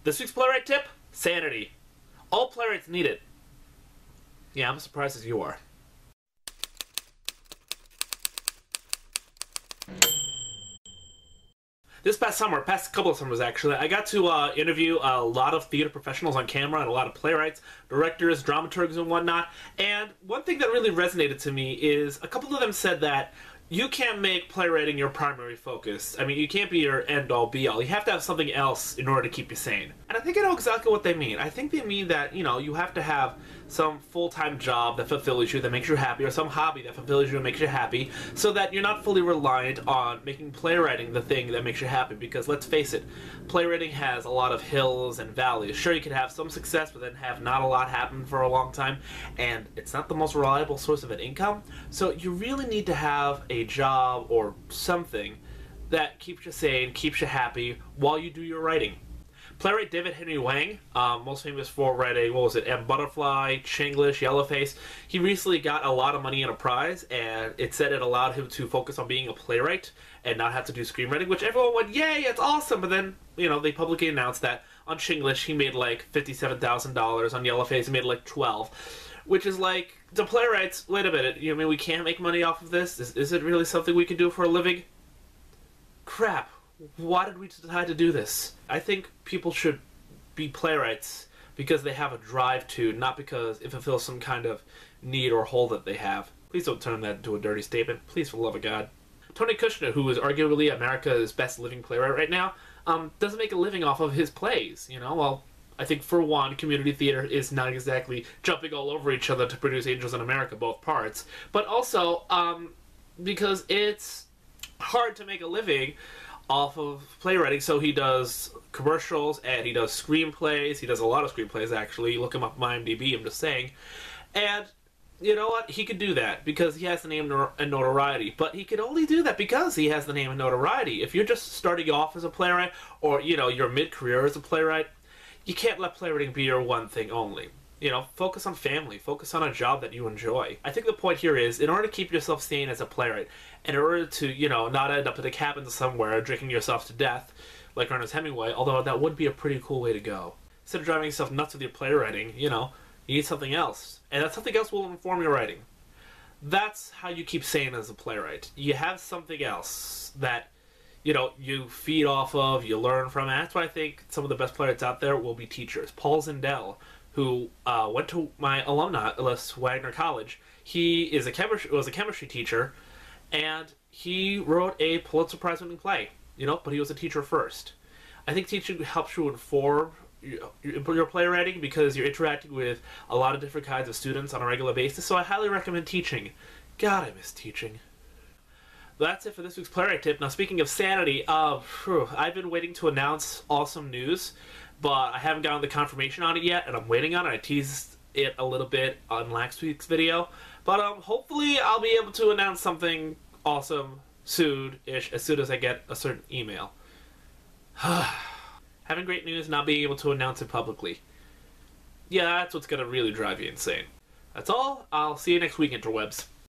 This week's playwright tip: sanity. All playwrights need it. Yeah, I'm as surprised as you are. This past couple of summers actually, I got to interview a lot of theater professionals on camera and a lot of playwrights, directors, dramaturgs, and whatnot. And one thing that really resonated to me is a couple of them said that you can't make playwriting your primary focus. I mean, you can't be your end-all, be-all. You have to have something else in order to keep you sane. And I think I know exactly what they mean. I think they mean that, you know, you have to have some full-time job that fulfills you, that makes you happy, or some hobby that fulfills you and makes you happy, so that you're not fully reliant on making playwriting the thing that makes you happy. Because let's face it, playwriting has a lot of hills and valleys. Sure, you can have some success, but then have not a lot happen for a long time, and it's not the most reliable source of an income. So you really need to have a job or something that keeps you sane, keeps you happy while you do your writing. Playwright David Henry Hwang, most famous for writing, what was it, M. Butterfly, Chinglish, Yellowface. He recently got a lot of money in a prize, and it said it allowed him to focus on being a playwright and not have to do screenwriting, which everyone went, yay, it's awesome. But then, you know, they publicly announced that on Chinglish he made like $57,000, on Yellowface he made like 12. Which is like, to playwrights, wait a minute, you mean we can't make money off of this? Is it really something we can do for a living? Crap. Why did we decide to do this? I think people should be playwrights because they have a drive to, not because it fulfills some kind of need or hole that they have. Please don't turn that into a dirty statement. Please, for the love of God. Tony Kushner, who is arguably America's best living playwright right now, doesn't make a living off of his plays, you know? Well, I think for one, community theater is not exactly jumping all over each other to produce Angels in America, both parts. But also, because it's hard to make a living off of playwriting, so he does commercials and he does screenplays. He does a lot of screenplays, actually. You look him up on IMDb, I'm just saying. And you know what? He could do that because he has the name and notoriety. But he could only do that because he has the name and notoriety. If you're just starting off as a playwright, or, you know, you're mid-career as a playwright, you can't let playwriting be your one thing only. You know, focus on family, focus on a job that you enjoy. I think the point here is, in order to keep yourself sane as a playwright, and in order to, you know, not end up in a cabin somewhere drinking yourself to death, like Ernest Hemingway, although that would be a pretty cool way to go. Instead of driving yourself nuts with your playwriting, you know, you need something else. And that something else will inform your writing. That's how you keep sane as a playwright. You have something else that, you know, you feed off of, you learn from, and that's why I think some of the best playwrights out there will be teachers. Paul Zindel, who went to my alumni list, Wagner College. He was a chemistry teacher, and he wrote a Pulitzer Prize-winning play. You know, but he was a teacher first. I think teaching helps you inform your playwriting because you're interacting with a lot of different kinds of students on a regular basis. So I highly recommend teaching. God, I miss teaching. That's it for this week's playwright tip. Now, speaking of sanity, I've been waiting to announce awesome news, but I haven't gotten the confirmation on it yet, and I'm waiting on it. I teased it a little bit on last week's video, but hopefully I'll be able to announce something awesome soon-ish as soon as I get a certain email. Having great news, not being able to announce it publicly. Yeah, that's what's gonna really drive you insane. That's all. I'll see you next week, interwebs.